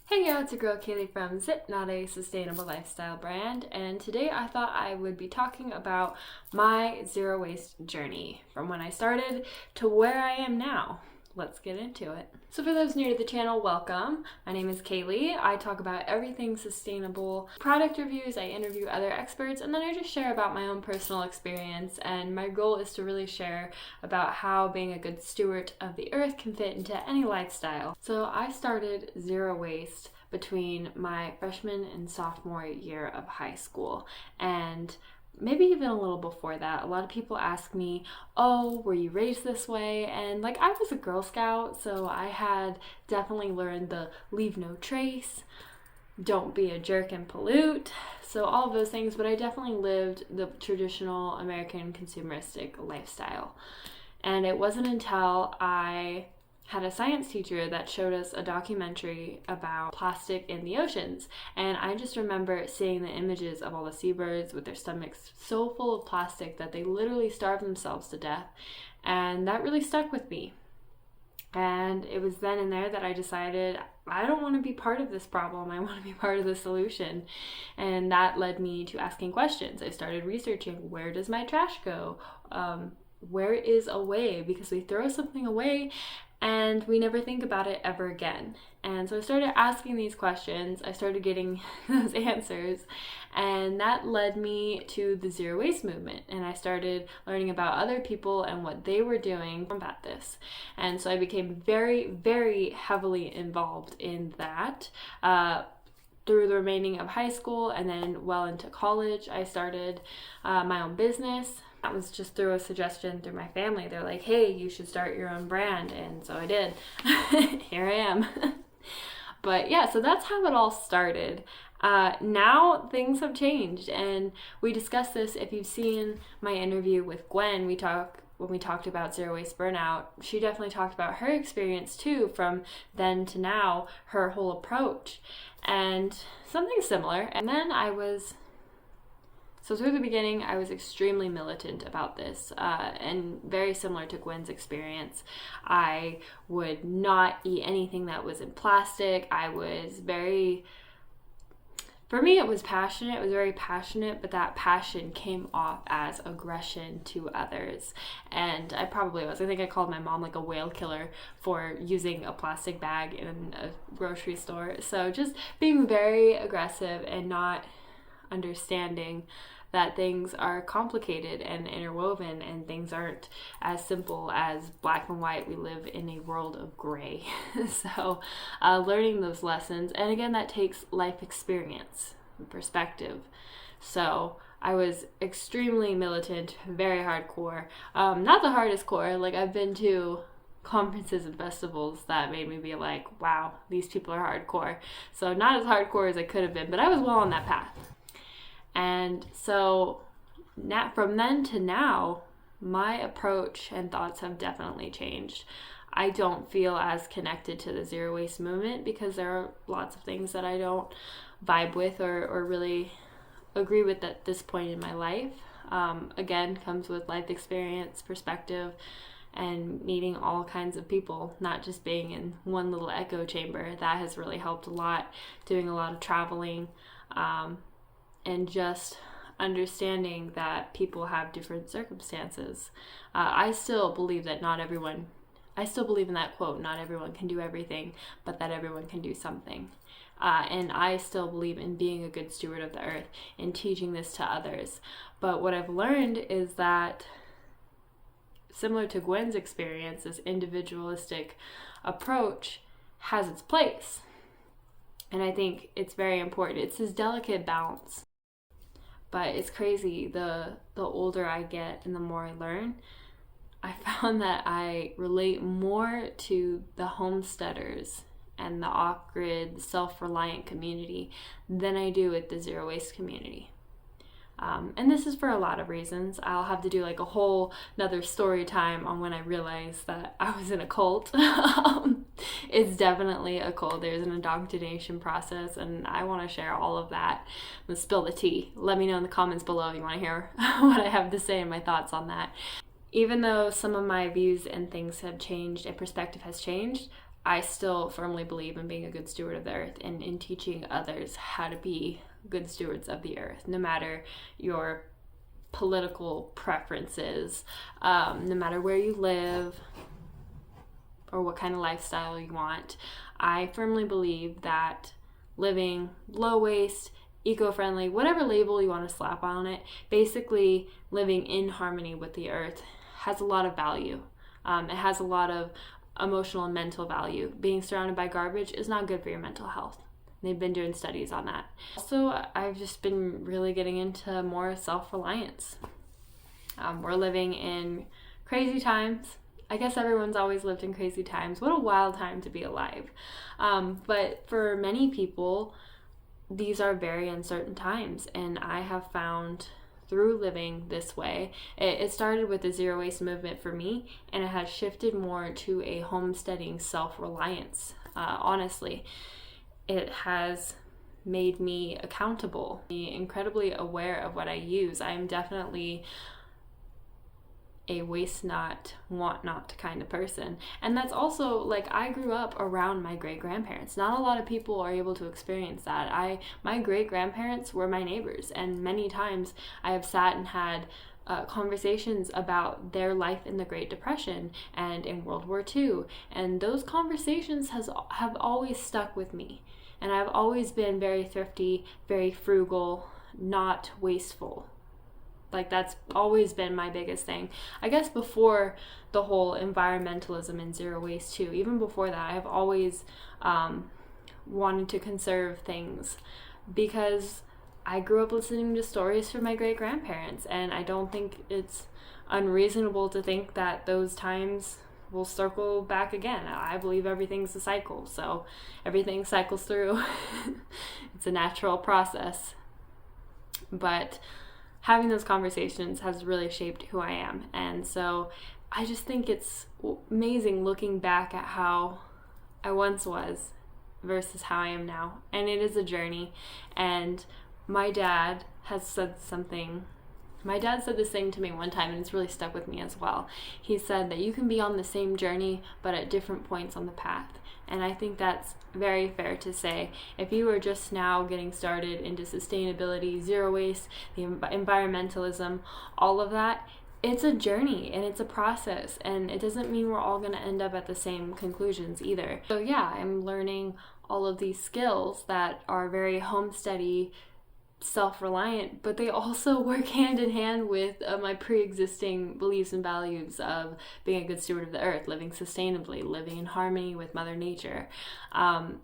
Hey yo, it's your girl Kaylee from ZeroWaste Sustainable Lifestyle brand, and today I thought I would be talking about my zero waste journey from when I started to where I am now. Let's get into it. So for those new to the channel, welcome. My name is Kaylee. I talk about everything sustainable, product reviews, I interview other experts, and then I just share about my own personal experience. And my goal is to really share about how being a good steward of the earth can fit into any lifestyle. So I started zero waste between my freshman and sophomore year of high school, and maybe even a little before that. A lot of people ask me, oh, were you raised this way? And like, I was a Girl Scout, so I had definitely learned the leave no trace, don't be a jerk and pollute, so all of those things, but I definitely lived the traditional American consumeristic lifestyle. And it wasn't until I had a science teacher that showed us a documentary about plastic in the oceans. And I just remember seeing the images of all the seabirds with their stomachs so full of plastic that they literally starved themselves to death. And that really stuck with me. And it was then and there that I decided I don't want to be part of this problem. I want to be part of the solution. And that led me to asking questions. I started researching, where does my trash go? Where is away? Because we throw something away and we never think about it ever again. And so I started asking these questions, I started getting those answers, and that led me to the zero waste movement. And I started learning about other people and what they were doing about this. And so I became very, very heavily involved in that. Through the remaining of high school and then well into college, I started my own business. That was just through a suggestion through my family. They're like, hey, you should start your own brand. And so I did. Here I am. But yeah, so that's how it all started. Now things have changed, and we discussed this. If you've seen my interview with Gwen, when we talked about zero waste burnout, she definitely talked about her experience too, from then to now, her whole approach, and something similar. And then so through the beginning, I was extremely militant about this, and very similar to Gwen's experience. I would not eat anything that was in plastic. For me, it was passionate. It was very passionate, but that passion came off as aggression to others. And I probably was. I think I called my mom like a whale killer for using a plastic bag in a grocery store. So just being very aggressive and not understanding that things are complicated and interwoven, and things aren't as simple as black and white. We live in a world of gray. So learning those lessons, and again, that takes life experience and perspective. So I was extremely militant, very hardcore. Not the hardest core. Like, I've been to conferences and festivals that made me be like, wow, these people are hardcore. So not as hardcore as I could have been, but I was well on that path. And so from then to now, my approach and thoughts have definitely changed. I don't feel as connected to the zero waste movement because there are lots of things that I don't vibe with or really agree with at this point in my life. Again, comes with life experience, perspective, and meeting all kinds of people, not just being in one little echo chamber. That has really helped a lot, doing a lot of traveling, and just understanding that people have different circumstances. I still believe in that quote, not everyone can do everything, but that everyone can do something. And I still believe in being a good steward of the earth and teaching this to others. But what I've learned is that, similar to Gwen's experience, this individualistic approach has its place. And I think it's very important. It's this delicate balance. But it's crazy, the older I get and the more I learn, I found that I relate more to the homesteaders and the off-grid, self-reliant community than I do with the zero waste community. And this is for a lot of reasons. I'll have to do like a whole another story time on when I realized that I was in a cult. It's definitely a cult. There's an indoctrination process, and I want to share all of that. I'm gonna spill the tea. Let me know in the comments below if you want to hear what I have to say and my thoughts on that. Even though some of my views and things have changed and perspective has changed, I still firmly believe in being a good steward of the earth and in teaching others how to be good stewards of the earth, no matter your political preferences, no matter where you live or what kind of lifestyle you want. I firmly believe that living low waste, eco-friendly, whatever label you want to slap on it, basically living in harmony with the earth has a lot of value. It has a lot of emotional and mental value. Being surrounded by garbage is not good for your mental health. They've been doing studies on that. Also, I've just been really getting into more self-reliance. We're living in crazy times. I guess everyone's always lived in crazy times. What a wild time to be alive. But for many people, these are very uncertain times. And I have found through living this way, it started with the zero waste movement for me, and it has shifted more to a homesteading self-reliance. Honestly, it has made me accountable, be incredibly aware of what I use. I am definitely a waste not, want not kind of person. And that's also, like, I grew up around my great-grandparents. Not a lot of people are able to experience that. My great-grandparents were my neighbors, and many times I have sat and had conversations about their life in the Great Depression and in World War II. And those conversations have always stuck with me. And I've always been very thrifty, very frugal, not wasteful. Like, that's always been my biggest thing. I guess before the whole environmentalism and zero waste too, even before that, I've always wanted to conserve things because I grew up listening to stories from my great-grandparents, and I don't think it's unreasonable to think that those times will circle back again. I believe everything's a cycle, so everything cycles through. It's a natural process. But having those conversations has really shaped who I am. And so I just think it's amazing looking back at how I once was versus how I am now. And it is a journey. And my dad has said something. My dad said this thing to me one time, and it's really stuck with me as well. He said that you can be on the same journey, but at different points on the path. And I think that's very fair to say. If you are just now getting started into sustainability, zero waste, the environmentalism, all of that, it's a journey and it's a process. And it doesn't mean we're all going to end up at the same conclusions either. So yeah, I'm learning all of these skills that are very homesteady, self-reliant, but they also work hand in hand with my pre-existing beliefs and values of being a good steward of the earth, living sustainably, living in harmony with Mother Nature. And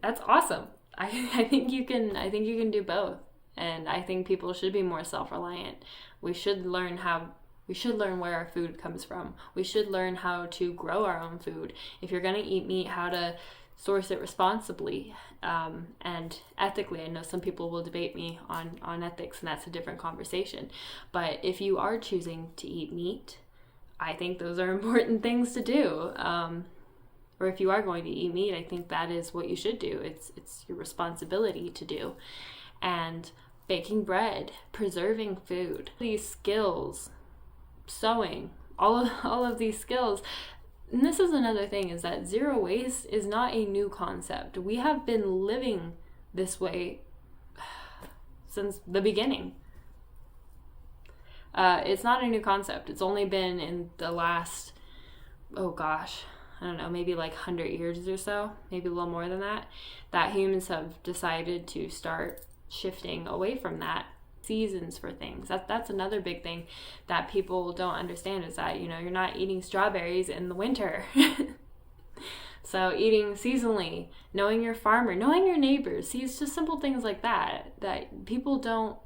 that's awesome. I think you can do both. And I think people should be more self-reliant. We should learn where our food comes from. We should learn how to grow our own food. If you're going to eat meat, how to source it responsibly and ethically. I know some people will debate me on ethics, and that's a different conversation. But if you are choosing to eat meat, I think those are important things to do. Or if you are going to eat meat, I think that is what you should do. It's your responsibility to do. And baking bread, preserving food, these skills, sewing, all of these skills. And this is another thing, is that zero waste is not a new concept. We have been living this way since the beginning. It's not a new concept. It's only been in the last, I don't know, maybe like 100 years or so, maybe a little more than that, that humans have decided to start shifting away from that. Seasons for things. That's another big thing that people don't understand, is that, you're not eating strawberries in the winter. So eating seasonally, knowing your farmer, knowing your neighbors. See, it's just simple things like that people don't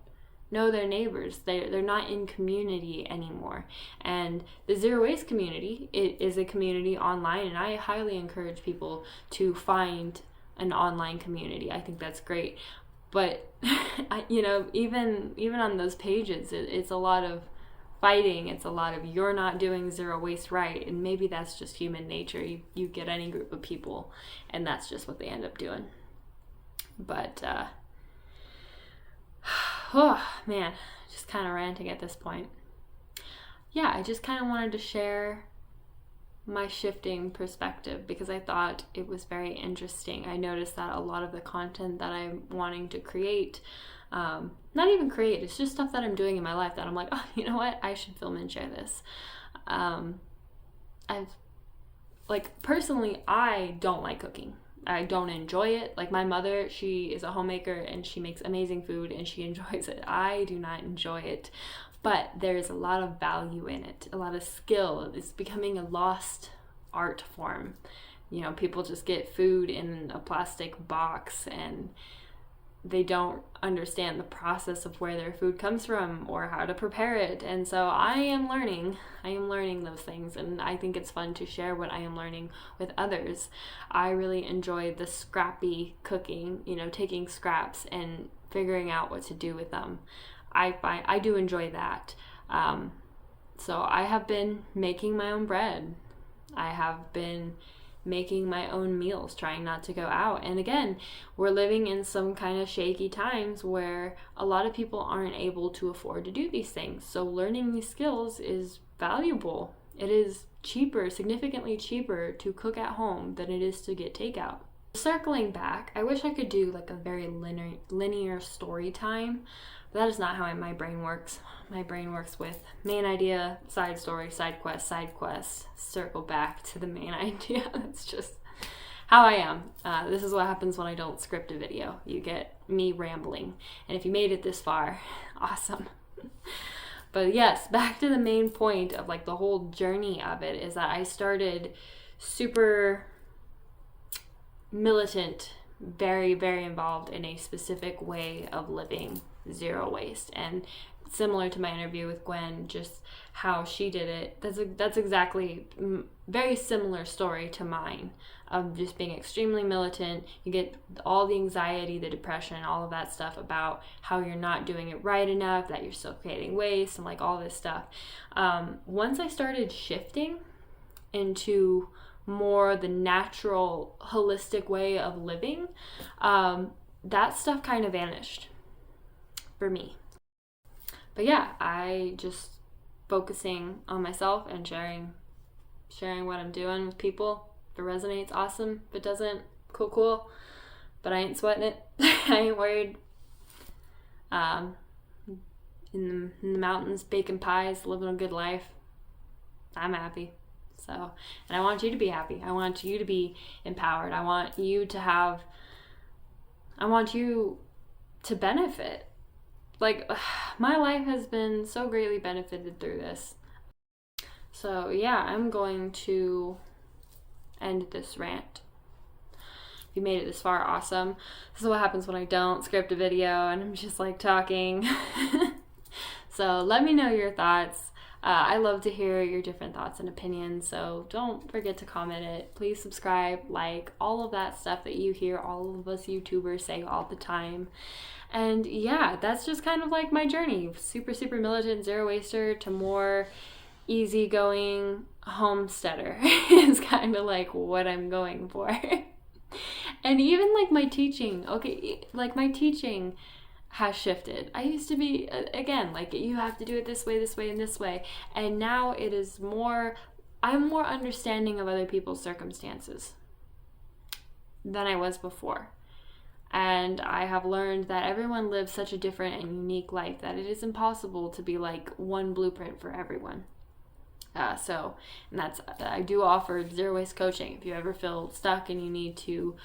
know their neighbors. They're not in community anymore. And the zero waste community, it is a community online, and I highly encourage people to find an online community. I think that's great. But, even on those pages, it's a lot of fighting. It's a lot of, you're not doing zero waste right. And maybe that's just human nature. You get any group of people, and that's just what they end up doing. But, just kind of ranting at this point. Yeah, I just kind of wanted to share my shifting perspective because I thought it was very interesting. I noticed that a lot of the content that I'm wanting to create, not even create, it's just stuff that I'm doing in my life that I'm like, oh, you know what, I should film and share this. Personally, I don't like cooking. I don't enjoy it. Like my mother, she is a homemaker and she makes amazing food and she enjoys it. I do not enjoy it, but there's a lot of value in it, a lot of skill. It's becoming a lost art form. You know, people just get food in a plastic box and they don't understand the process of where their food comes from or how to prepare it. And so I am learning those things, and I think it's fun to share what I am learning with others. I really enjoy the scrappy cooking, you know, taking scraps and figuring out what to do with them. I do enjoy that. So I have been making my own bread. I have been making my own meals, trying not to go out. And again, we're living in some kind of shaky times where a lot of people aren't able to afford to do these things. So learning these skills is valuable. It is cheaper, significantly cheaper to cook at home than it is to get takeout. Circling back, I wish I could do like a very linear story time. But that is not how my brain works. My brain works with main idea, side story, side quest, circle back to the main idea. That's just how I am. This is what happens when I don't script a video. You get me rambling. And if you made it this far, awesome. But yes, back to the main point of like the whole journey of it is that I started super militant, very, very involved in a specific way of living zero waste. And similar to my interview with Gwen, just how she did it, that's exactly very similar story to mine of just being extremely militant. You get all the anxiety, the depression, all of that stuff about how you're not doing it right enough, that you're still creating waste and like all this stuff. Once I started shifting into more the natural, holistic way of living, that stuff kind of vanished for me. But yeah, I just focusing on myself and sharing what I'm doing with people. If it resonates, awesome. If it doesn't, cool. But I ain't sweating it. I ain't worried. In the mountains, baking pies, living a good life. I'm happy. So, and I want you to be happy. I want you to be empowered. I want you to benefit. Like, my life has been so greatly benefited through this. So yeah, I'm going to end this rant. If you made it this far, awesome. This is what happens when I don't script a video and I'm just like talking. So let me know your thoughts. I love to hear your different thoughts and opinions, so don't forget to comment it. Please subscribe, like, all of that stuff that you hear all of us YouTubers say all the time. And yeah, that's just kind of like my journey. Super, super militant zero waster to more easygoing homesteader is kind of like what I'm going for. And even like my teaching, my teaching has shifted. I used to be, again, like, you have to do it this way, and this way. And now it is I'm more understanding of other people's circumstances than I was before. And I have learned that everyone lives such a different and unique life that it is impossible to be like one blueprint for everyone. And I do offer zero waste coaching. If you ever feel stuck and you need to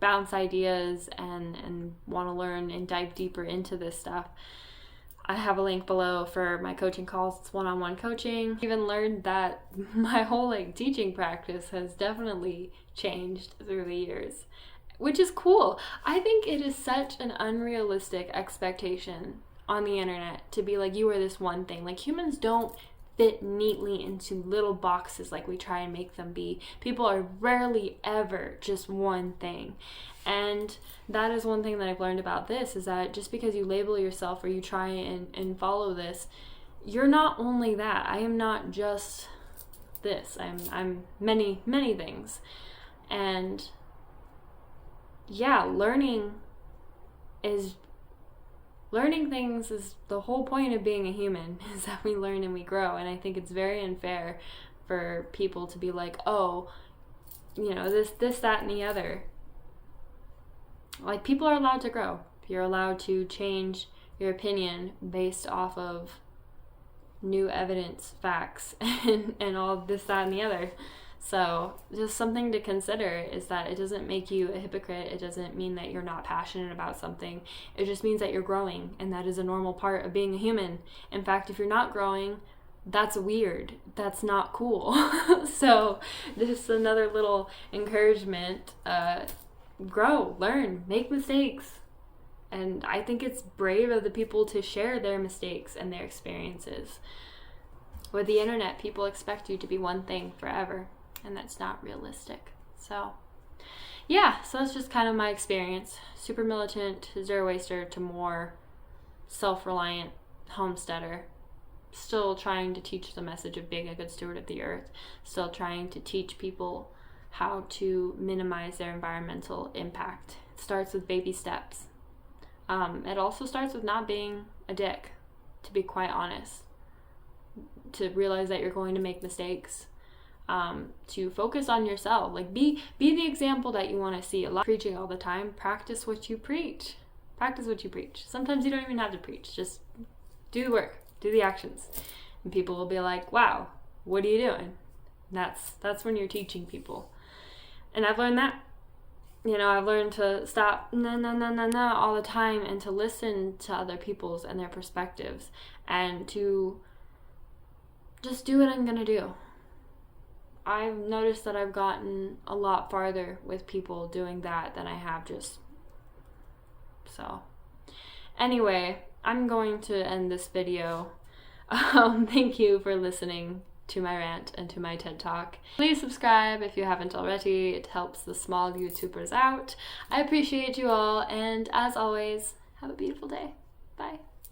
bounce ideas and want to learn and dive deeper into this stuff, I have a link below for my coaching calls. It's one-on-one coaching. I even learned that my whole teaching practice has definitely changed through the years, which is cool. I think it is such an unrealistic expectation on the internet to be like, you are this one thing. Like, humans don't fit neatly into little boxes like we try and make them be. People are rarely ever just one thing. And that is one thing that I've learned about this, is that just because you label yourself or you try and follow this, you're not only that. I am not just this. I'm many, many things. And yeah, learning things is the whole point of being a human, is that we learn and we grow. And I think it's very unfair for people to be like, oh, you know, this, that, and the other. Like, people are allowed to grow. You're allowed to change your opinion based off of new evidence, facts, and all this, that, and the other. So just something to consider is that it doesn't make you a hypocrite. It doesn't mean that you're not passionate about something. It just means that you're growing, and that is a normal part of being a human. In fact, if you're not growing, that's weird. That's not cool. So just another little encouragement. Grow, learn, make mistakes. And I think it's brave of the people to share their mistakes and their experiences. With the internet, people expect you to be one thing forever, and that's not realistic. So yeah, so that's just kind of my experience. Super militant, zero waster, to more self-reliant homesteader. Still trying to teach the message of being a good steward of the earth. Still trying to teach people how to minimize their environmental impact. It starts with baby steps. It also starts with not being a dick, to be quite honest. To realize that you're going to make mistakes. To focus on yourself. Like, be the example that you want to see. A lot of preaching all the time. Practice what you preach. Practice what you preach. Sometimes you don't even have to preach. Just do the work. Do the actions. And people will be like, wow, what are you doing? That's when you're teaching people. And I've learned that. You know, I've learned to stop no all the time, and to listen to other people's and their perspectives, and to just do what I'm gonna do. I've noticed that I've gotten a lot farther with people doing that than I have just. So anyway, I'm going to end this video. Thank you for listening to my rant and to my TED Talk. Please subscribe if you haven't already. It helps the small YouTubers out. I appreciate you all, and as always, have a beautiful day. Bye.